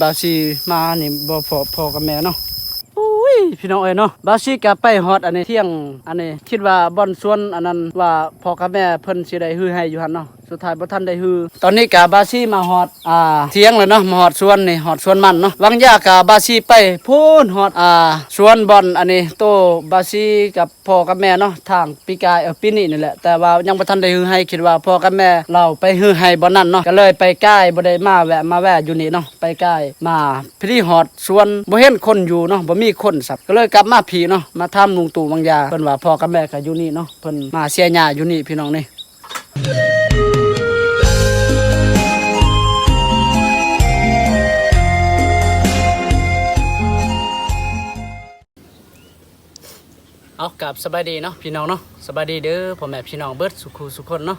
บาซีมานี่บ่พอกับแม่เนาะอุ้ยพี่น้องเอ้ยเนาะบาซีก็ไปฮอดอันนี้เที่ยงอันนี้คิดว่าบ่อนสวนอันนั้นว่าพ่อกับแม่เพิ่นสิได้ฮือให้อยู่หั่นเนาะสุดท้ายบ่ทันได้ฮือตอนนี้ก็บาซีมาฮอดเที่ยงแล้วเนาะมาฮอดสวนนี่ฮอดสวนมันเนาะวังยาก็บาซีไปพูนฮอดสวนบ่อนอันนี้โตบาซีกับพ่อกับแม่เนาะทางปีกายปีนี้นี่แหละแต่ว่ายังบ่ทันได้ฮือให้คิดว่าพ่อกับแม่เราไปฮือให้บ่นั้นเนาะก็เลยไปใกล้บ่ได้มาแวะอยู่นี่เนาะไปใกล้มาพี่ฮอดสวนบ่เห็นคนอยู่เนาะบ่มีคนสับก็เลยกลับมาพี่เนาะมาถามลุงตู่วังยาเพิ่นว่าพ่อกับแม่ก็อยู่นี่เนาะเพิ่นมาเสียหญ้าอยู่นี่พี่น้องนี่เอากับสบายดีเนาะพี่น้องเนาะสบายดีเด้อพ่อแม่พี่น้องเบิดสุขสุขคนเนาะ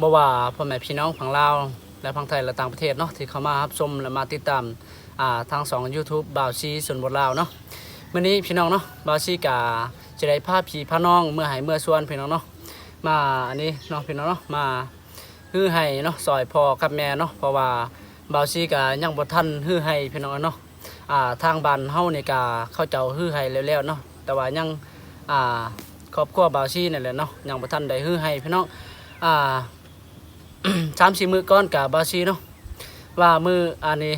บ่ว่าพ่อแม่พี่น้องฝั่งลาวและฝั่งไทยและต่างประเทศเนาะที่เข้ามารับชมและมาติดตามทาง2 YouTube บ่าวซีส่วนบทลาวเนาะมื้อนี้พี่น้องเนาะบ่าวซีกะจะได้พาพี่พาน้องเมื่อให้เมื่อส่วนพี่น้องเนาะมาอันนี้เนาะพี่น้องเนาะมาฮือให้เนาะซอยพ่อกับแม่เนาะเพราะว่าบ่าวซีกะยังบ่ทันฮือให้พี่น้องเนาะทางบ้านเฮานี่กะเขาเจ้าฮือให้แล้วเนาะแต่ว่ายังครอบครัวบ่าวซีนี่แหละเนาะยังบ่ทันได้ฮือให้พี่น้อง3-4 มื้อก่อนกับบ่าวซีเนาะว่ามื้ออันนี้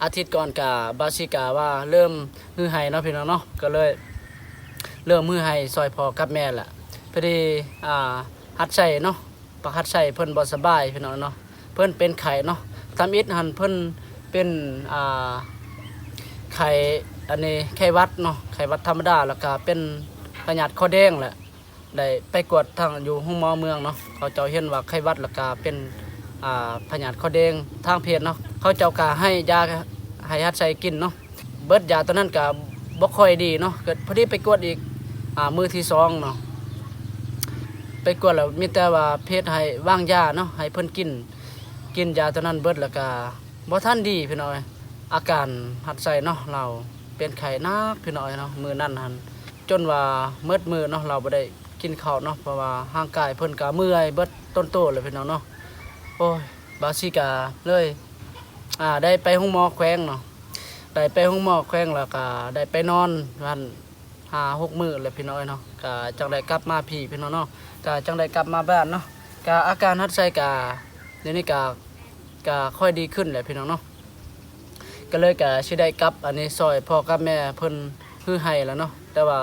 อาทิตย์ก่อนกับบาซิกาว่าเริ่มฮือไห้เนาะพี่น้องเนาะก็เลยเริ่มฮือไห้ซอยพ่อกับแม่แหละพอดีหัดใส่เนาะปากหัดใส่เพิ่นบ่สบายพี่น้องเนาะเพิ่นเป็นไข้เนาะทำอิฐหันเพิ่นเป็นไข้อันนี้ไข้หวัดเนาะไข้หวัดธรรมดาแล้วก็เป็นพยาธิคอแดงแหละได้ไปกวดทางอยู่ห้องหมอเมืองเนาะเขาเจ้าเห็นว่าไข้หวัดแล้วก็เป็นพยาธิคอแดงทางเพศเนาะเขาเจ้ากะให้ยาให้ฮัดใส่กินเนาะเบิดยาตอนนั้นกะบ่ค่อยดีเนาะเกิดพอดีไปกวดอีกมื้อที่2เนาะไปกวดแล้วมีแต่ว่าเพศให้วางยาเนาะให้เพิ่นกินยาตอนนั้นเบิดแล้วก็บ่ทันดีพี่น้อยอาการหัดใส่เนาะเราเป็นไข้หนักพี่น้อยเนาะมื้อนั้นหั่นจนว่าเมิดมื้อเนาะเราบ่ได้กินข้าวเนาะเพราะว่าร่างกายเพิ่นก็เมื่อยเบิดต้นโตเลยพี่น้องเนาะโอ้ยบาซิกาเลยได้ไปห้องหมอแขวงเนาะได้ไปห้องหมอแขวงแล้วก็ได้ไปนอนวัน5-6 มื้อเลยพี่น้อยเนาะก็จังได้กลับมาพี่น้องเนาะก็จังได้กลับมาบ้านเนาะก็อาการหัดใส่ก็เดี๋ยวนี้ก็ค่อยดีขึ้นแหละพี่น้องเนาะก็เลยก็สิได้กลับอันนี้ซอยพ่อกับแม่เพิ่นฮือให้แล้วเนาะแต่ว่า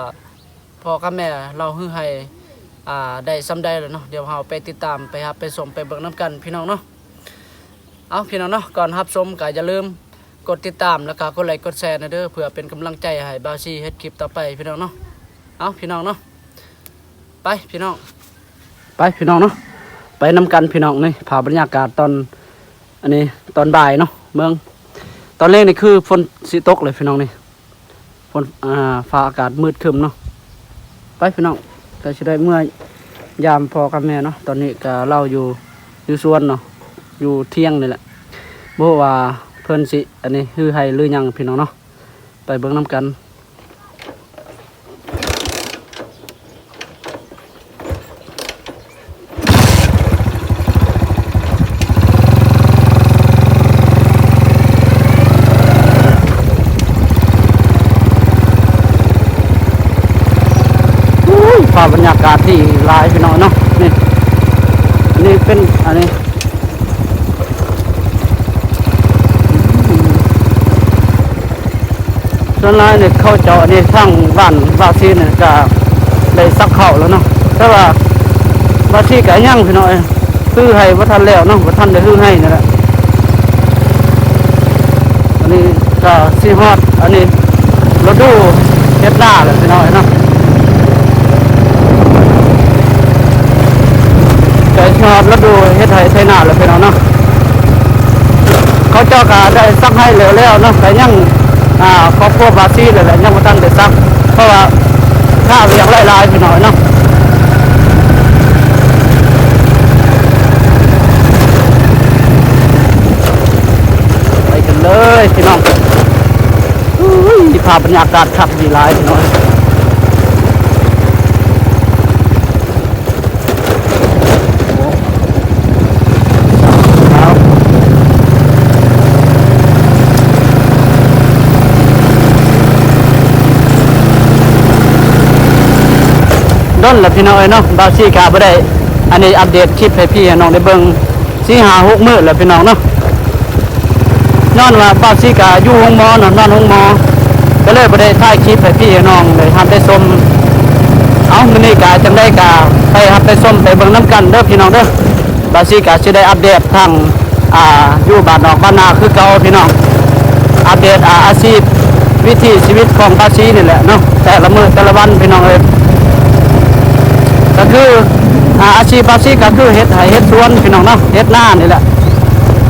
พ่อกับแม่เราฮือให้ได้ซ้ำได้แล้วเนาะเดี๋ยวเราไปติดตามไปครับไปชมไปเบิ่งน้ำกันพี่น้องเนาะเอาพี่น้องเนาะก่อนรับชมก็อย่าลืมกดติดตามแล้วก็กดไลค์กดแชร์นะเด้อเพื่อเป็นกำลังใจให้บ่าวซีเฮ็ดคลิปต่อไปพี่น้องเนาะเอาพี่น้องเนาะไปพี่น้องไปพี่น้องเนาะไปนำกันพี่น้องนี่ภาพบรรยากาศตอนอันนี้ตอนบ่ายเนาะเมืองตอนแรกนี่คือฝนสิตกเลยพี่น้องนี่ฝนฟ้าอากาศมืดครึ้มเนาะไปพี่น้องก็สิได้เมื่อยามพ่อกับแม่เนาะตอนนี้ก็เล่าอยู่สวนเนาะอยู่เที่ยงนี่แหละบ่ว่าเพิ่นสิอันนี้ฮือให้หรือยังพี่น้องเนาะไปเบิ่งนำกันภาพบรรยากาศที่หลายพี่น้องเนาะนี่เป็นอันนี้ส่วนหลายเนี่ยเขาเจาะนี่ทางบ้านบาซีเนี่ยก็ได้ซักเข้าแล้วเนาะแต่ว่าบาซีก็ยังพี่น้องซื้อให้บ่ทันแล้วเนาะบ่ทันได้ซื้อให้นั่นแหละอันนี้ก็สิฮอดอันนี้ฤดูเฮ็ดนาแหละพี่น้องเนาะชอบแล้วดูเฮ็ดไทยไทยนาเลยพี่น้องเนาะเขาเจ้าก็ได้ซักให้แล้วเนาะแต่ยังครอบครัวบาซีเลยแหละยังไม่ทันได้ซักเพราะว่าข้าวยังหลายพี่น้องเนาะไปกันเลยพี่น้องที่ภาพบรรยากาศขับดีหลายพี่น้อง ด้นละพี่น้องเอ้ยเนาะบาวซี่กาบ่ได้อันนี้อัปเดตคลิปให้พี่ให้น้องได้เบิ่ง4-5-6มื้อแล้วพี่น้องเนาะย้อนว่าบาวซี่กาอยู่ห้องหมอเนาะนอนห้องหมอก็เลยบ่ได้ถ่ายคลิปให้พี่ให้น้องได้ทำได้ชมเอามื้อนี้กาจังได้กาไปรับไปชมไปเบิ่งนํกันเด้อพี่น้องเด้อบาวซี่กาสิได้อัปเดตทางอยู่บ้านนอกบ้านนาคือเก่าพี่น้องอัปเดตอาชีพวิถีชีวิตของบาวซี่นี่แหละเนาะแต่ละมื้อแต่ละวันพี่น้องเอ้ยก็คืออาชีพบาวซี่ก็คือเฮ็ดไร่เฮ็ดสวนพี่น้องเนาะเฮ็ดนานี่แหละ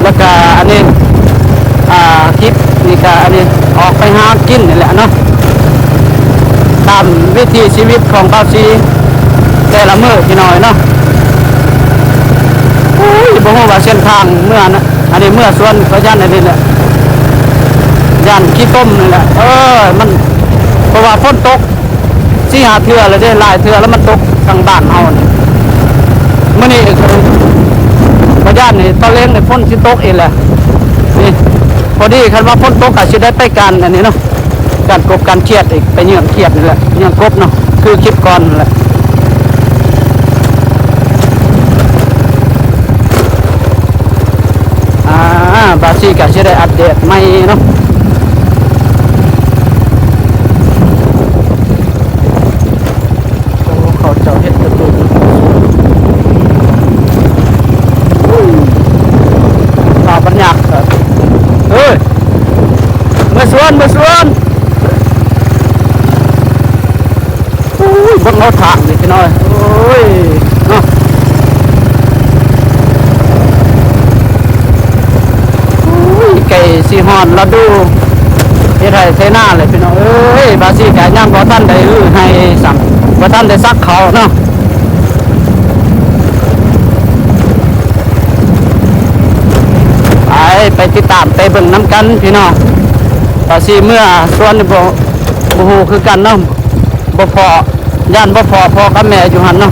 แล้วก็อันนี้คลิปนี่ก็อันนี้ออกไปหากินนี่แหละเนาะตามวิถีชีวิตของบาวซี่แต่ละมื้อพี่น้อยเนาะอุ้ยบ่ฮู้ว่าเส้นทางเมื่อนะอันนี้เมื่อสวนก็ย่านอันนี้แหละย่านขี้ต้มนี่แหละมันเพราะว่าฝนตก4-5เทื่อแล้วได้หลายเทื่อแล้วมันตกทางบ้านเฮานี่มื้อนี้ก็ย่านนี่ตอนเล่นนี่ฝนสิตกอีกแหละนี่พอดีคันว่าฝนตกก็สิได้ไปกันอันนี้เนาะการกบการเครียดอีกไปเยื่อเครียดนี่แหละเยื่อกบเนาะคือคลิปก่อนนั่นแหละบาซี่ก็สิได้อัปเดตใหม่เนาะเขาเจ้าเฮ็ดกระตุ้นต่อปัญญาเฮ้ยมาสวนอุ้ยบนเขาทางนี่พี่น้อยโอ้ยเนาะไก่สีหอนเราดูเฮ็ดให้เทน่าเลยพี่น้องเอ้ยบาซี่ไก่ย่างบ่ทันได้ให้สั่งบ่ทันได้ซักเขาเนาะไปติดตามไปเบิ่งน้ำกันพี่น้องบาซี่เมื่อส่วนบ่ฮู้คือกันเนาะบ่พอย่านบ่พอพ่อกับแม่อยู่หั่นเนาะ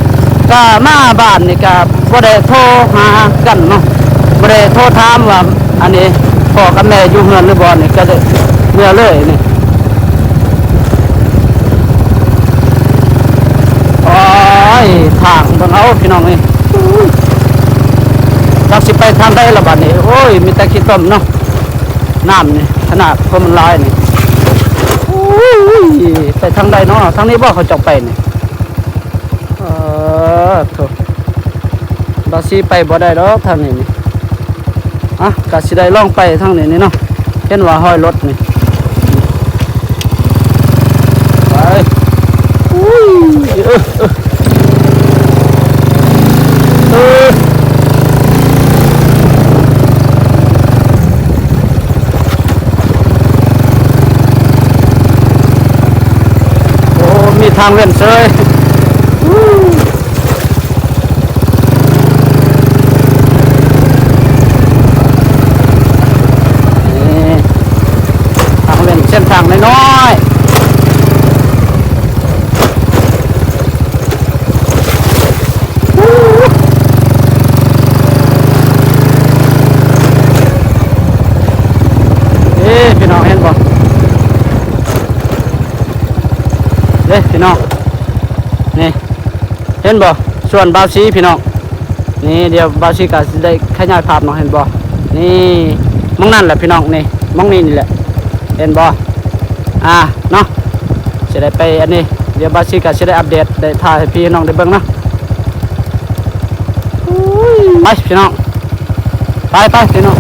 ก็มาบ้านนี่ก็บ่ได้โทรหากันเนาะบ่ได้โทรถามว่าอันนี้พ่อกับแม่อยู่เฮือนหรือบ่นี่ก็ได้เมื่อเลยนี่โอ้ยทางเบิ่งเอาพี่น้องนี่จักสิไปทางใดล่ะบัดนี้โอ้ยมีแต่ขี้ต้มเนาะน้ำนี่ขนาดคนมันลายนี่โอ้ยไปทางใดเนาะทางนี้บ่เขาจะไปนี่ถูกบาซี่ไปบ่ได้ดอกทางนี้นี่ก็สิได้ลองไปทางนี้นี่เนาะเห็นว่าห้อยรถนี่ไปโอ้มีทางเว้นเซยเส้นทางน้อยพี่น้องเห็นบ่พี่น้องนี่เห็นบ่ส่วนบาวซีพี่น้องนี่เดี๋ยวบาวซีก็ได้ขยายภาพน้องเห็นบ่นี่มองนั่นแหละพี่น้องนี่มองนี่แหละเห็นบ่เนาะจะได้ไปอันนี้เดี๋ยวบาซี่ก็จะได้อัปเดตได้ถ่ายให้พี่น้องได้เบิ่งเนาะไปพี่น้องไปพี่น้อง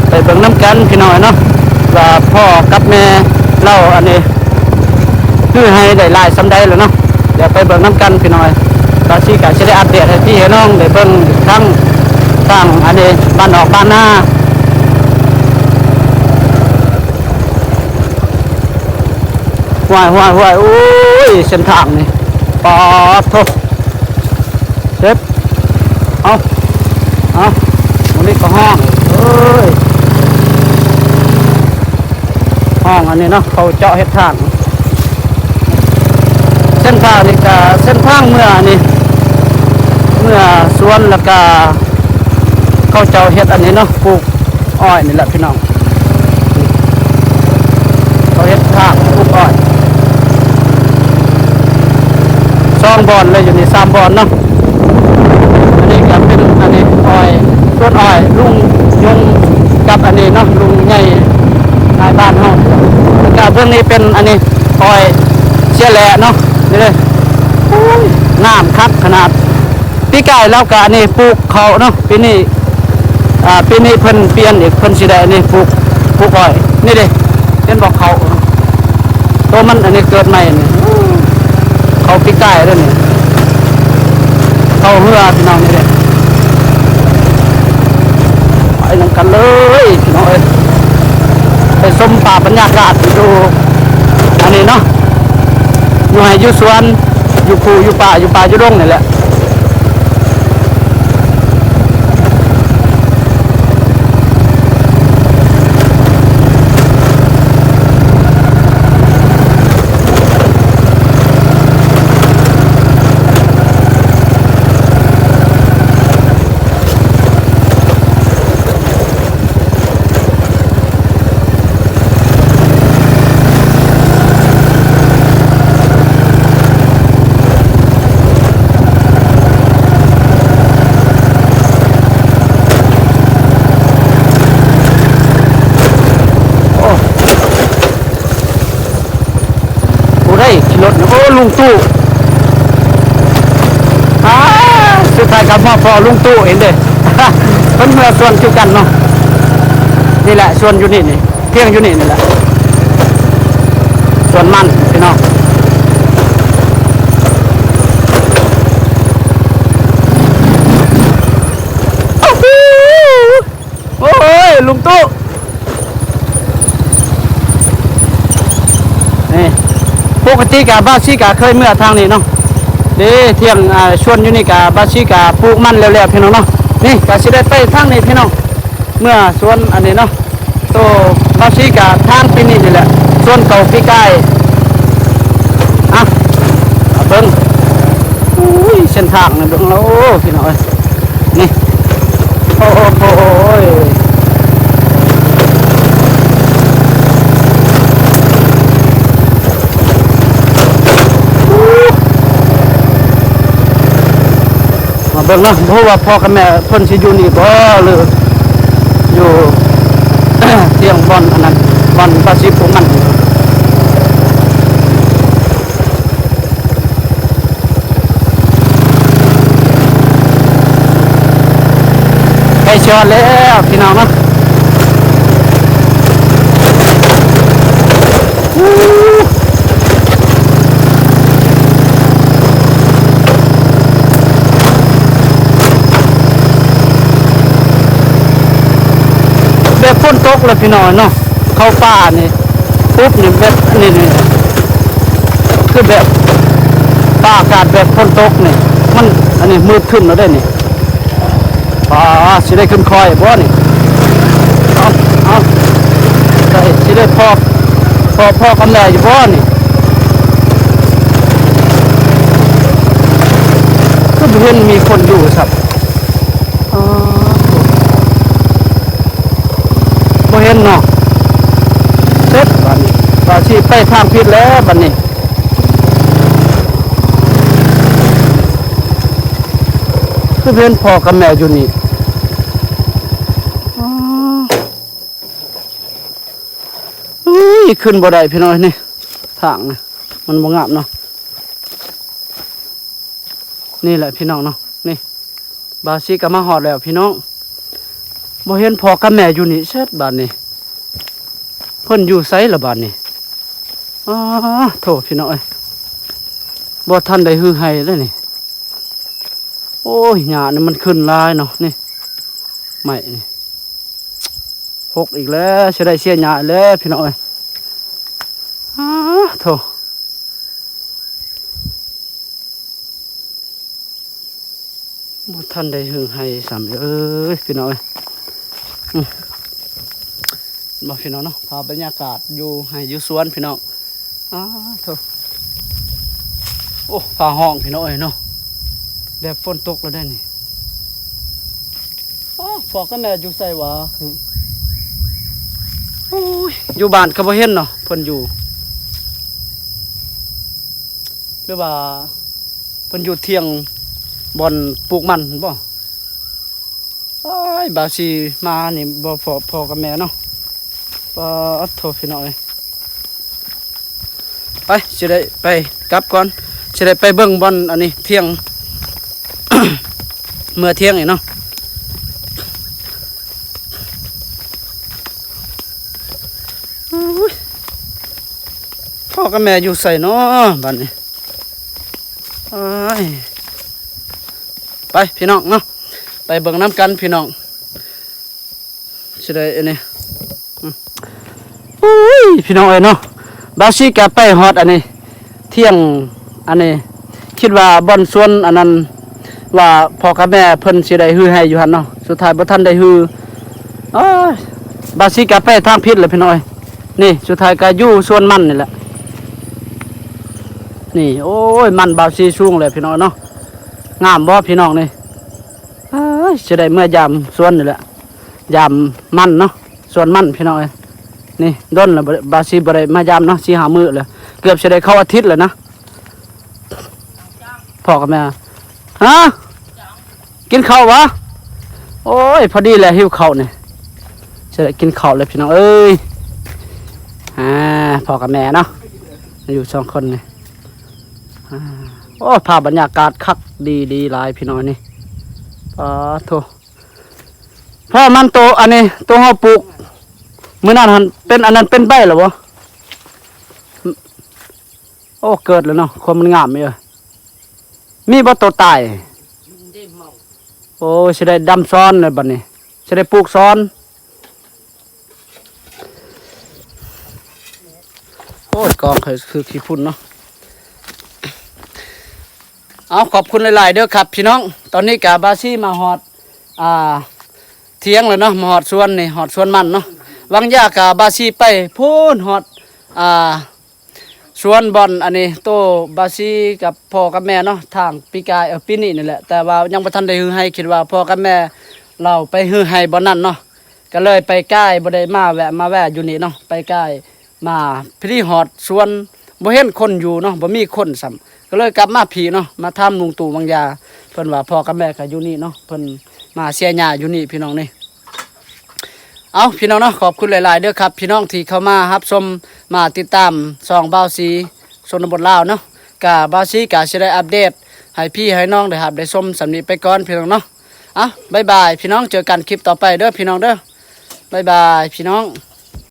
ไปเบิ่งน้ำกันพี่น้องเนาะว่าพ่อกับแม่เล่าอันนี้คือให้ได้หลายสำได้แล้วเนาะเดี๋ยวไปเบิ่งน้ำกันพี่น้องบาซี่ก็จะได้อัปเดตให้พี่น้องได้เบิ่งอีกครั้งทางอันนี้บ้านออกบ้านหน้าห่วยโอ้ยเส้นทางนี่ปอดโถเด็บเอาวันนี้ก็ห้องห้องอันนี้เนาะเขาเจาะเฮ็ดทางเส้นทางนี่ก็เส้นทางเมื่อนี่เมื่อสวนแล้วก็เขาเจาะเฮ็ดอันนี้เนาะปลูกอ้อยนี่แหละพี่น้องเขาเฮ็ดทางปลูกอ้อย 2บ่อนเลยอยู่นี่3บ่อนเนาะอันนี้ก็เป็นอันนี้อ้อยต้นอ้อยลุงยงกับอันนี้เนาะลุงใหญ่นายบ้านเฮาแล้วก็เบื้องนี้เป็นอันนี้อ้อยเชี่ยแหละเนาะนี่เลยน้ำคักขนาดปีกายแล้วก็อันนี้ปลูกเขาเนาะปีนี้เพิ่นเปลี่ยนอีกเพิ่นสิได้อันนี้ปลูกอ้อยนี่เด้เป็นบอกเขาตัวมันอันนี้เกิดใหม่นี่เขาปีกายแล้วนี่เขาเหือพี่น้องนี่เด้ไปนำกันเลยพี่น้องเอ้ยไปชมป่าบรรยากาศดูอันนี้เนาะอยู่ให้อยู่สวนอยู่ภูอยู่ป่าอยู่ดงนี่แหละขี่รถโอ้ลุงตู้สุดท้ายกับพ่อลุงตู้เห็นเด้เพิ่นเมื่อส่วนจุกันเนาะนี่แหละส่วนอยู่นี่เที่ยงอยู่นี่แหละส่วนมันพี่น้องโอ้ยลุงตู้นี่ปกติกับบาซิกาเคยเมื่อทางนี้เนาะเด้เที่ยงชวนอยู่นี่กับบาซิกาปลูกมันแล้วๆพี่น้องเนาะนี่กาสิได้ไปทางนี้พี่น้องเมื่อสวนอันนี้เนาะโตบาซิกาทางปีนี้นี่แหละสวนเก่าปีกายเบิ่งอุ้ยเส้นทางนี่เบิ่งโอ้พี่น้องเอ้ยนี่โอ้โหเบิ่งเนาะเพราะว่าพ่อกับแม่เพิ่นสิอยู่นี่บ่หรืออยู่ เที่ยงบ่อนอันนั้นบ่อนภาษีของมันใกล้ชอดแล้วพี่น้องเนาะแบบฝนตกเลยพี่น้องเนาะเข้าป่านี่ปุ๊บนี่แบบนี่คือแบบป่าอากาศแบบฝนตกนี่มันอันนี้มืดขึ้นแล้วได้นี่สิได้ขึ้นคอยบ่นี่เอาได้สิได้พ่อกำแลอยู่บ่นี่ก็เห็นมีคนอยู่ครับบ่เห็นเนาะเสร็จบัดนี้ว่าสิไปทางผิดแล้วบัดนี้คือเห็นพ่อกับแม่อยู่นี่ขึ้นบ่ได้พี่น้อยนี่ทางนะมันบ่งามเนาะนี่แหละพี่น้องเนาะนี่บาซิก็มาฮอดแล้วพี่น้องบ่เห็นพ่อกับแม่อยู่นี่เสร็จบัดนี้เพิ่นอยู่ไสละบัดนี้โทษพี่น้องเอ้ยบ่ทันได้ฮือไห้เลยนี่โอ้ยหญ้านี่มันขึ้นหลายเนาะนี่ไม่นี่พกอีกแล้วสิได้เสียหญ้าแล้วพี่น้องเอ้ยโธ่บ่ทันได้ฮือไห้ซ้ำเอ้ยพี่น้องเอ้ยมาพี่น้องเนาะพาบรรยากาศอยู่ให้อยู่สวนพี่น้องโธ่โอ้ฟ้าห้องพี่น้องเอ้ยเนาะแบบฝนตกแล้วได้นี่ฝอกกับแม่อยู่ใส่วะคือโอ้ยอยู่บ้านก็บ่เห็นเนาะเพิ่นอยู่หรือว่า เพิ่นอยู่เที่ยงบ่อนปลูกมันบ่อ้ายบาสิมานี่บ่พอกับแม่เนาะปะโทพี่น้องเอ้ยไปสิได้ไปกลับก่อนสิได้ไปเบิ่งบ่อนอันนี้เที่ยง เมื่อเที่ยงนี่เนาะพ่อกับแม่อยู่ใส่เนาะบัดนี้ไปพี่น้องเนาะไปเบิ่งน้ำกันพี่น้องสิได้อันนี้พี่น้องเอ้ยเนาะบาสิกะไปฮอดอันนี้เที่ยงอันนี้คิดว่าบ่อนสวนอันนั้นว่าพ่อกับแม่เพิ่นสิได้ฮือให้อยู่หั่นเนาะสุดท้ายบ่ทันได้ฮือบาสิกะไปทางผิดเลยพี่น้องเอ้ยนี่สุดท้ายก็อยู่สวนมันนี่แหละนี่โอ้ยมันบาสิสูงเลยพี่น้องเนาะงามบ่พี่น้องนี่สิได้เมื่อยามสวนนี่แหละยามมันเนาะสวนมันพี่น้องเอ้ยนี่ด้นแล้วบาสิบ่ได้มายามเนาะ4-5 มื้อแล้วเกือบสิได้เข้าอาทิตย์แล้วนะพ่อกับแม่ฮะกินข้าววะโอ้ยพอดีแหละหิวข้าวนี่สิได้กินข้าวเลยพี่น้องเอ้ยพ่อกับแม่เนาะอยู่2 คนนี่โอ้ภาพบรรยากาศคักดีหลายพี่น้องนี่โถพ่อมันโตอันนี้โตเฮาปลูกมื้อนั้นหั่นเป็นอันนั้นเป็นใบเหรอบ่โอ้เกิดแล้วเนาะคนมันงามเอ้ยมีบ่โตตายโอ้สิได้ดำซ้อนเลยบัดนี้สิได้ปลูกซ้อนโอ้ยกองคือขี้พุ่นเนาะเอาขอบคุณหลายๆเด้อครับพี่น้องตอนนี้กะบาซี่มาฮอดเที่ยงแล้วเนาะมาฮอดสวนนี่ฮอดสวนมันเนาะวังยากะบาซี่ไปพูนฮอดสวนบอนอันนี้โตบาซี่กับพ่อกับแม่เนาะทางปีกายปีนี้นี่แหละแต่ว่ายังบ่ทันได้ฮือให้คิดว่าพ่อกับแม่เราไปฮือให้บ่นั่นเนาะก็เลยไปใกล้บ่ได้มาแวะอยู่นี่เนาะไปใกล้มาพี่ฮอดสวนบ่เห็นคนอยู่เนาะบ่มีคนซ้ำก็เลยกลับมาพี่เนาะมาทำลุงตู่บางยาเพิ่นว่าพ่อกับแม่ก็อยู่นี่เนาะเพิ่นมาเสียหญ้าอยู่นี่พี่น้องนี่เอาพี่น้องเนาะขอบคุณหลายๆเด้อครับพี่น้องที่เข้ามารับชมมาติดตามส่องบ่าวสีชนบทลาวเนาะกะบ่าวสีกะสิได้อัปเดตให้พี่ให้น้องได้รับได้ชมสำนี้ไปก่อนพี่น้องเนาะบ๊ายบายพี่น้องเจอกันคลิปต่อไปเด้อพี่น้องเด้อบ๊ายบายพี่น้อง